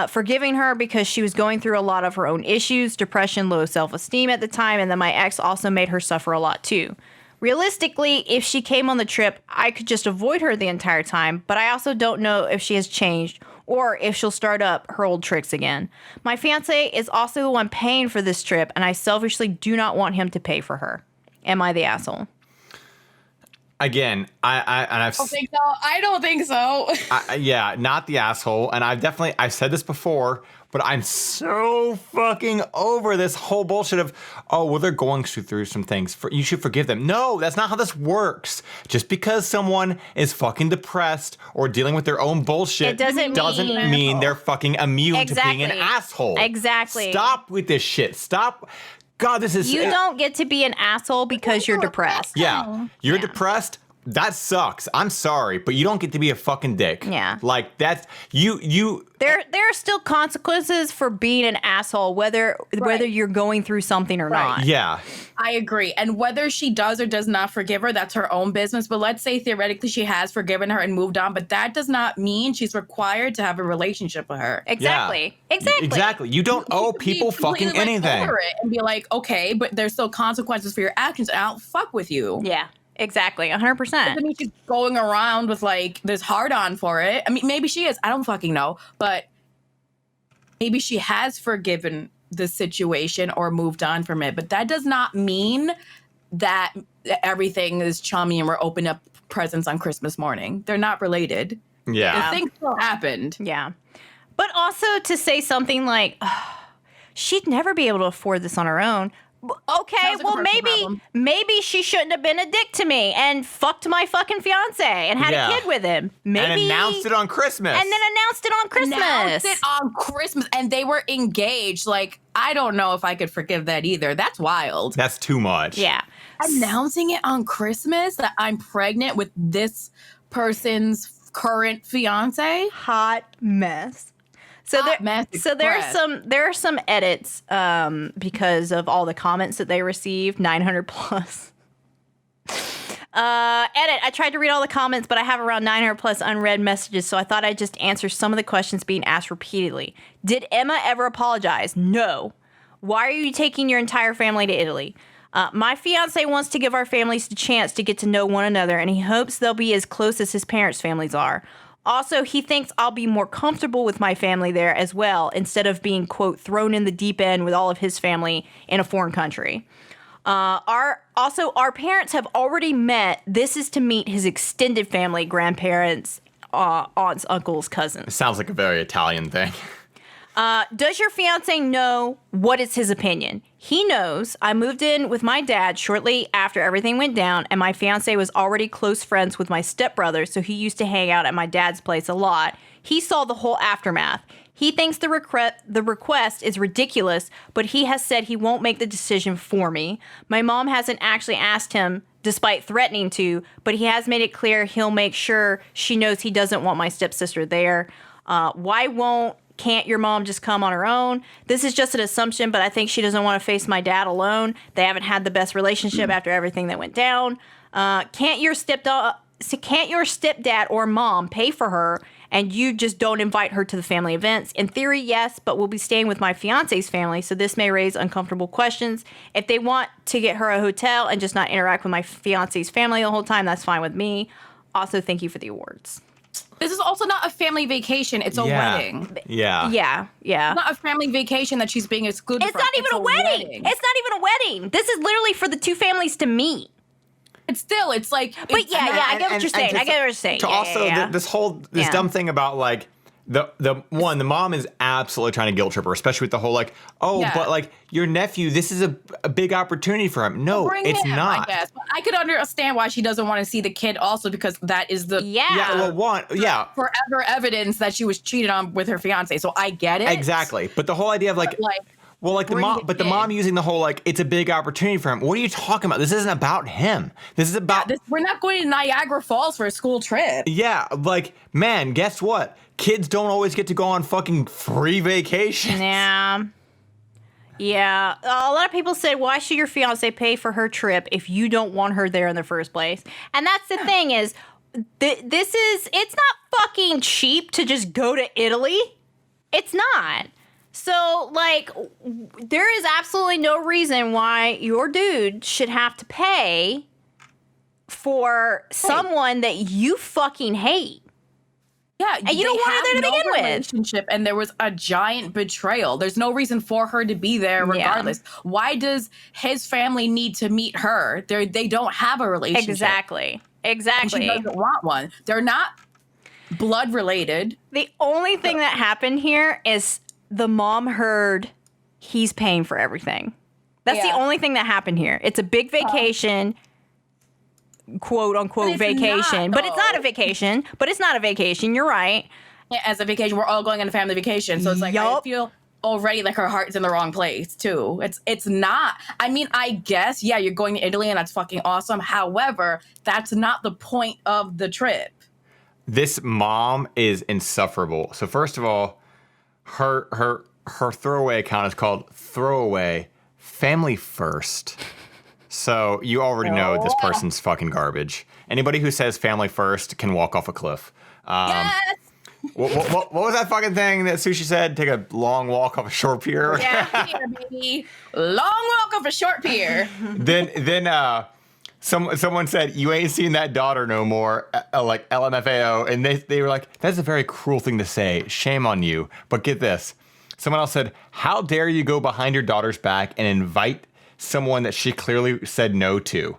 Speaker 2: forgiving her because she was going through a lot of her own issues, depression, low self-esteem at the time, and that my ex also made her suffer a lot too. Realistically, if she came on the trip, I could just avoid her the entire time, but I also don't know if she has changed or if she'll start up her old tricks again. My fiance is also the one paying for this trip, and I selfishly do not want him to pay for her. Am I the asshole?
Speaker 1: Again, I
Speaker 3: don't think so.
Speaker 1: Yeah, not the asshole. And I've said this before, but I'm so fucking over this whole bullshit of, oh, well, they're going through some things. You should forgive them. No, that's not how this works. Just because someone is fucking depressed or dealing with their own bullshit doesn't mean they're fucking immune to being an asshole.
Speaker 2: Exactly.
Speaker 1: Stop with this shit. Stop. God, this is...
Speaker 2: You don't get to be an asshole because you're depressed.
Speaker 1: Yeah. You're depressed. That sucks. I'm sorry, but you don't get to be a fucking dick.
Speaker 2: Yeah.
Speaker 1: Like, that's... You...
Speaker 2: There are still consequences for being an asshole, whether you're going through something or not.
Speaker 1: Yeah.
Speaker 3: I agree. And whether she does or does not forgive her, that's her own business. But let's say theoretically she has forgiven her and moved on, but that does not mean she's required to have a relationship with her.
Speaker 2: Exactly.
Speaker 1: Yeah. Exactly. You don't owe people fucking anything.
Speaker 3: Over it and be like, okay, but there's still consequences for your actions, and I'll fuck with you.
Speaker 2: Yeah. Exactly, 100%.
Speaker 3: I mean, she's going around with like this hard on for it. I mean, maybe she is. I don't fucking know. But maybe she has forgiven the situation or moved on from it. But that does not mean that everything is chummy and we're opening up presents on Christmas morning. They're not related.
Speaker 1: Yeah.
Speaker 3: The thing still happened.
Speaker 2: Yeah. But also to say something like, she'd never be able to afford this on her own. Okay, well, maybe she shouldn't have been a dick to me and fucked my fucking fiance and had a kid with him. Maybe.
Speaker 1: And announced it on Christmas.
Speaker 2: And then announced it on Christmas.
Speaker 3: Announced it on Christmas, and they were engaged. Like, I don't know if I could forgive that either. That's wild.
Speaker 1: That's too much.
Speaker 2: Yeah.
Speaker 3: Announcing it on Christmas that I'm pregnant with this current fiance.
Speaker 2: Hot mess. So there are some edits because of all the comments that they received, 900 plus. I tried to read all the comments, but I have around 900 plus unread messages, so I thought I'd just answer some of the questions being asked repeatedly. Did Emma ever apologize? No. Why are you taking your entire family to Italy? My fiance wants to give our families a chance to get to know one another, and he hopes they'll be as close as his parents' families are. Also, he thinks I'll be more comfortable with my family there as well, instead of being, quote, thrown in the deep end with all of his family in a foreign country. Our parents have already met. This is to meet his extended family, grandparents, aunts, uncles, cousins.
Speaker 1: It sounds like a very Italian thing.
Speaker 2: Does your fiance know what is his opinion? He knows. I moved in with my dad shortly after everything went down, and my fiance was already close friends with my stepbrother, so he used to hang out at my dad's place a lot. He saw the whole aftermath. He thinks the request is ridiculous, but he has said he won't make the decision for me. My mom hasn't actually asked him, despite threatening to, but he has made it clear he'll make sure she knows he doesn't want my stepsister there. Can't your mom just come on her own? This is just an assumption, but I think she doesn't want to face my dad alone. They haven't had the best relationship after everything that went down. Can't your stepdad or mom pay for her and you just don't invite her to the family events? In theory, yes, but we'll be staying with my fiance's family, so this may raise uncomfortable questions. If they want to get her a hotel and just not interact with my fiance's family the whole time, that's fine with me. Also, thank you for the awards.
Speaker 3: This is also not a family vacation. It's a wedding.
Speaker 1: Yeah.
Speaker 2: Yeah.
Speaker 3: It's not a family vacation that she's being excluded from.
Speaker 2: It's not even a wedding. It's not even a wedding. This is literally for the two families to meet.
Speaker 3: It's like...
Speaker 2: But I get what you're saying. I get what you're saying.
Speaker 1: This dumb thing about, like, the mom is absolutely trying to guilt trip her, especially with the whole, like, but, like, your nephew, this is a big opportunity for him. No, it's not.
Speaker 3: I guess. But I could understand why she doesn't want to see the kid also, because that is the forever evidence that she was cheated on with her fiance. So I get it.
Speaker 1: Exactly. But the whole idea of, like the mom using the whole, like, it's a big opportunity for him. What are you talking about? This isn't about him. This is about...
Speaker 3: we're not going to Niagara Falls for a school trip.
Speaker 1: Yeah, like, man, guess what? Kids don't always get to go on fucking free vacation.
Speaker 2: Yeah. A lot of people said, why should your fiance pay for her trip if you don't want her there in the first place? And that's the thing is, it's not fucking cheap to just go to Italy. It's not. So, like, there is absolutely no reason why your dude should have to pay for someone that you fucking hate.
Speaker 3: Yeah,
Speaker 2: and you don't want her there to begin with.
Speaker 3: Relationship, and there was a giant betrayal. There's no reason for her to be there regardless. Yeah. Why does his family need to meet her? They don't have a relationship.
Speaker 2: Exactly.
Speaker 3: And she doesn't want one. They're not blood related.
Speaker 2: The only thing that happened here is the mom heard he's paying for everything. That's the only thing that happened here. It's a big vacation. Quote unquote vacation, but it's not a vacation. You're right.
Speaker 3: As a vacation, we're all going on a family vacation, so it's like I feel already like her heart's in the wrong place too. It's not. I mean, I guess, yeah, you're going to Italy and that's fucking awesome. However, that's not the point of the trip.
Speaker 1: This mom is insufferable. So first of all, her throwaway account is called Throwaway Family First. So you already know this person's fucking garbage. Anybody who says family first can walk off a cliff.
Speaker 3: Yes.
Speaker 1: What was that fucking thing that Sushie said? Take a long walk off a short pier?
Speaker 3: Yeah, pier, baby. Long walk off a short pier.
Speaker 1: Then someone said, you ain't seen that daughter no more, like LMFAO. And they were like, that's a very cruel thing to say. Shame on you. But get this. Someone else said, how dare you go behind your daughter's back and invite someone that she clearly said no to?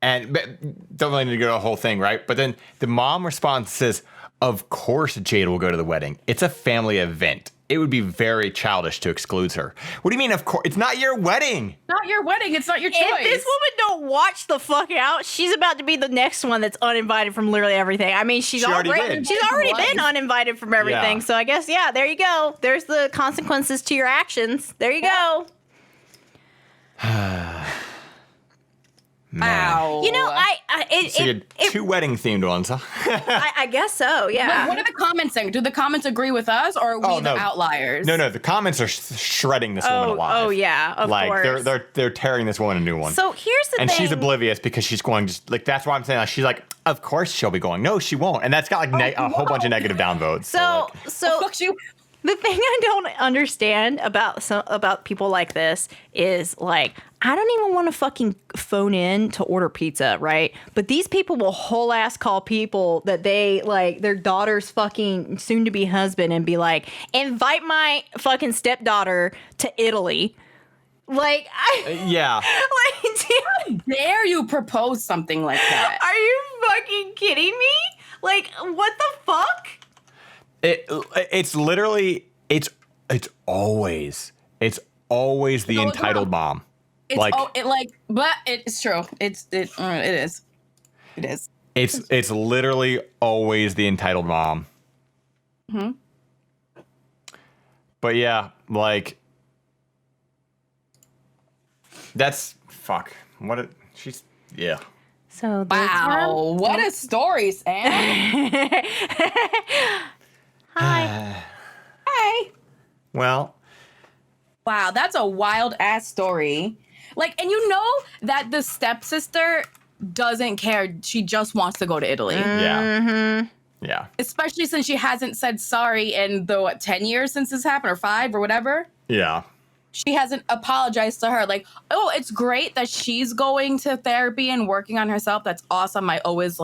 Speaker 1: And don't really need to go to the whole thing, right? But then the mom responds, says, of course Jade will go to the wedding. It's a family event. It would be very childish to exclude her. What do you mean, of course? It's not your wedding.
Speaker 3: Not your wedding. It's not your choice.
Speaker 2: If this woman don't watch the fuck out, she's about to be the next one that's uninvited from literally everything. I mean, she's already been uninvited from everything. Yeah. So I guess, yeah, there you go. There's the consequences to your actions. There you go.
Speaker 3: Wow.
Speaker 2: You know,
Speaker 1: so you had two wedding themed ones, huh?
Speaker 2: I guess so, yeah.
Speaker 3: What are the comments saying? Do the comments agree with us, or are we the outliers?
Speaker 1: No, the comments are shredding this woman alive.
Speaker 2: Oh, yeah, of course.
Speaker 1: They're tearing this woman a new one.
Speaker 2: So here's the thing.
Speaker 1: And she's oblivious because she's going, just like, that's why I'm saying, like, she's like, of course she'll be going. No, she won't. And that's got like a whole bunch of negative downvotes.
Speaker 2: So the thing I don't understand about people like this is, like, I don't even want to fucking phone in to order pizza, right? But these people will whole ass call people that they, like, their daughter's fucking soon-to-be husband and be like, invite my fucking stepdaughter to Italy. Like,
Speaker 1: yeah.
Speaker 3: Like, how dare you propose something like that?
Speaker 2: Are you fucking kidding me? Like, what the fuck?
Speaker 1: It's literally, it's always the entitled mom.
Speaker 3: But it's true. It is.
Speaker 1: It's literally always the entitled mom.
Speaker 3: Hmm.
Speaker 1: But yeah, like, that's fuck. Yeah.
Speaker 2: So
Speaker 3: wow, what a story, Sam.
Speaker 2: Hi.
Speaker 3: Hey.
Speaker 1: Well.
Speaker 3: Wow, that's a wild ass story. Like, and you know that the stepsister doesn't care. She just wants to go to Italy.
Speaker 1: Yeah.
Speaker 2: Mm-hmm.
Speaker 1: Yeah.
Speaker 3: Especially since she hasn't said sorry in the 10 years since this happened, or 5 or whatever.
Speaker 1: Yeah.
Speaker 3: She hasn't apologized to her. Like, oh, it's great that she's going to therapy and working on herself. That's awesome. I always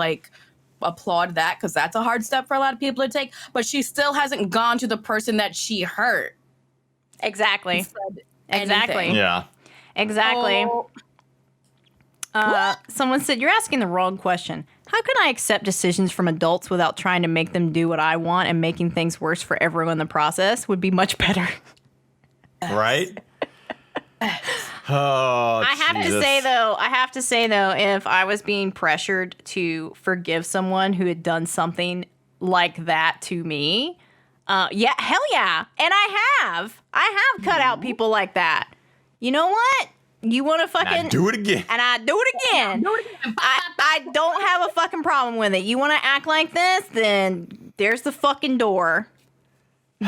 Speaker 3: applaud that, because that's a hard step for a lot of people to take. But she still hasn't gone to the person that she hurt.
Speaker 2: Exactly. Yeah. Exactly. Someone said, you're asking the wrong question. How can I accept decisions from adults without trying to make them do what I want, and making things worse for everyone in the process would be much better.
Speaker 1: Right? Oh,
Speaker 2: I have to say though, if I was being pressured to forgive someone who had done something like that to me, yeah, hell yeah. And I have cut out people like that. You know what? You want to fucking
Speaker 1: do it again.
Speaker 2: And I do it again. I don't have a fucking problem with it. You want to act like this? Then there's the fucking door.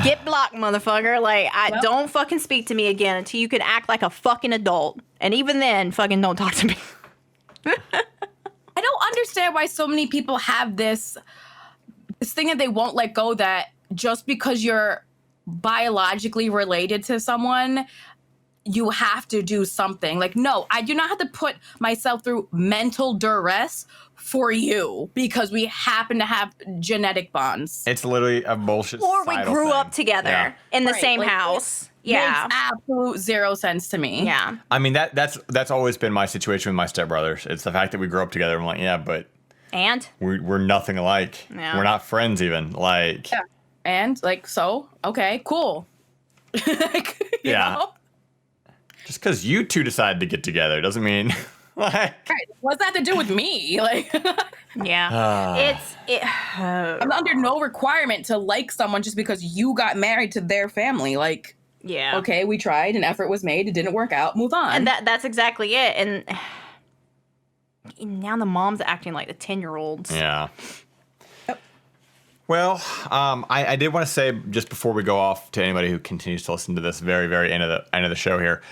Speaker 2: Get blocked, motherfucker. Like, don't fucking speak to me again until you can act like a fucking adult. And even then, fucking don't talk to me.
Speaker 3: I don't understand why so many people have this thing that they won't let go, that just because you're biologically related to someone, you have to do something. Like, no, I do not have to put myself through mental duress for you because we happen to have genetic bonds.
Speaker 1: It's literally a bullshit.
Speaker 2: Or we grew up together in the same house. Yeah.
Speaker 3: Makes absolute zero sense to me.
Speaker 2: Yeah.
Speaker 1: I mean, that's always been my situation with my stepbrothers. It's the fact that we grew up together. I'm like, yeah, but we're nothing alike.
Speaker 2: Yeah.
Speaker 1: We're not friends even. Like,
Speaker 3: yeah. And like, so, okay, cool. Like, you know?
Speaker 1: Just because you two decided to get together doesn't mean Like,
Speaker 3: Right. What's that to do with me? Like,
Speaker 2: Yeah.
Speaker 3: I'm under no requirement to like someone just because you got married to their family. Like,
Speaker 2: Yeah.
Speaker 3: okay, we tried, an effort was made, it didn't work out, move on.
Speaker 2: And that's exactly it. And now the mom's acting like the 10-year-olds.
Speaker 1: Yeah. Well, I did want to say, just before we go off, to anybody who continues to listen to this very, very end of the show here,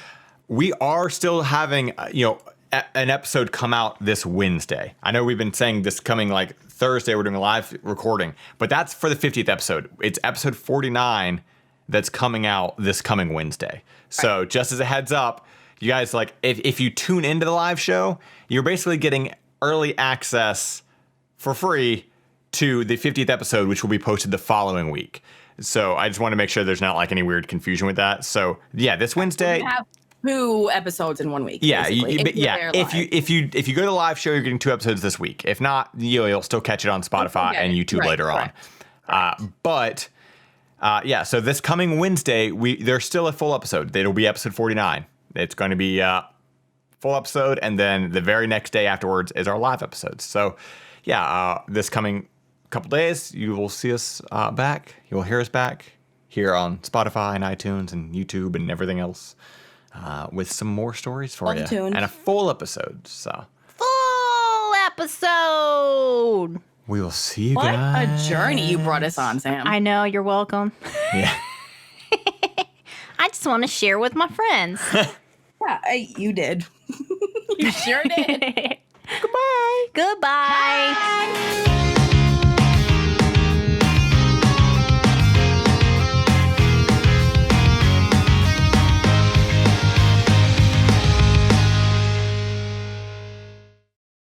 Speaker 1: we are still having an episode come out this Wednesday. I know we've been saying this coming like Thursday, we're doing a live recording, but that's for the 50th episode. It's episode 49 that's coming out this coming Wednesday. So just as a heads up, you guys, like, if you tune into the live show, you're basically getting early access for free to the 50th episode, which will be posted the following week. So I just want to make sure there's not like any weird confusion with that. So yeah, this Wednesday.
Speaker 3: We have 2 episodes in 1 week.
Speaker 1: Yeah, if you go to the live show, you're getting 2 episodes this week. If not, you'll still catch it on Spotify and YouTube later on. So this coming Wednesday, there's still a full episode. It'll be episode 49. It's going to be full episode, and then the very next day afterwards is our live episodes. So this coming couple days, you will see us back. You will hear us back here on Spotify and iTunes and YouTube and everything else with some more stories for you and a full episode. So
Speaker 2: Full episode.
Speaker 1: We will see you guys.
Speaker 3: What a journey you brought us on, Sam.
Speaker 2: I know, you're welcome.
Speaker 1: Yeah.
Speaker 2: I just want to share with my friends.
Speaker 3: Yeah, you did. You sure did.
Speaker 2: Goodbye. Goodbye.